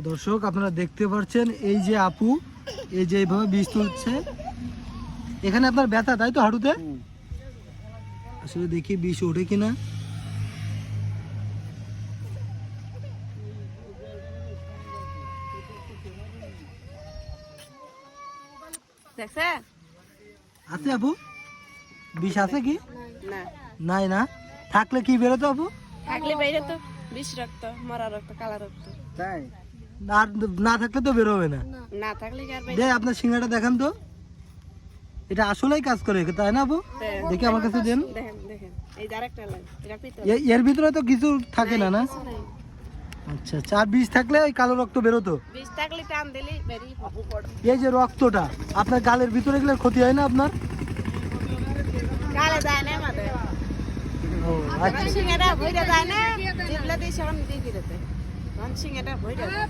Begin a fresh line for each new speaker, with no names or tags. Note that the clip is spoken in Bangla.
দর্শক আপনারা দেখতে পাচ্ছেন এই যে আপু এই যে এইভাবে বীজ তুলছে। এখানে আপনার ব্যথা তাই তো হাঁটুতে? আসলে দেখি বিষ ওঠে কিনা। আছে আপু? বিষ আছে কি? নাই না? থাকলে কি বেরোতো আপু?
থাকলে বাইরে তো বিষ রক্ত, মরা রক্ত, কালা রক্ত।
তাই না থাকলে তো বেরোবে না।
না থাকলে কি আর
দে আপনার সিঙ্গাটা দেখান তো। এটা আসলেই কাজ করে তাই না আপু? দেখি আমার কাছে দেন।
দেখেন দেখেন এই যে আরেকটা লাইন, এটা পিতল।
এর ভিতরে তো কিছু থাকে না না? আচ্ছা আচ্ছা। আর বিষ থাকলে ওই কালো রক্ত বেরোতো?
বিষ থাকলে টান দিলে বেরিয়ে পড়ে।
এই যে রক্তটা আপনার গালের ভিতরে গেলে ক্ষতি হয় না আপনার?
গালে যায় না আমাদের।
ও আচ্ছা।
সিঙ্গাটা ভইরা যায় না, জিবলা দিয়ে সব দিয়ে দিতে। কোন সিঙ্গাটা ভইরা যায়।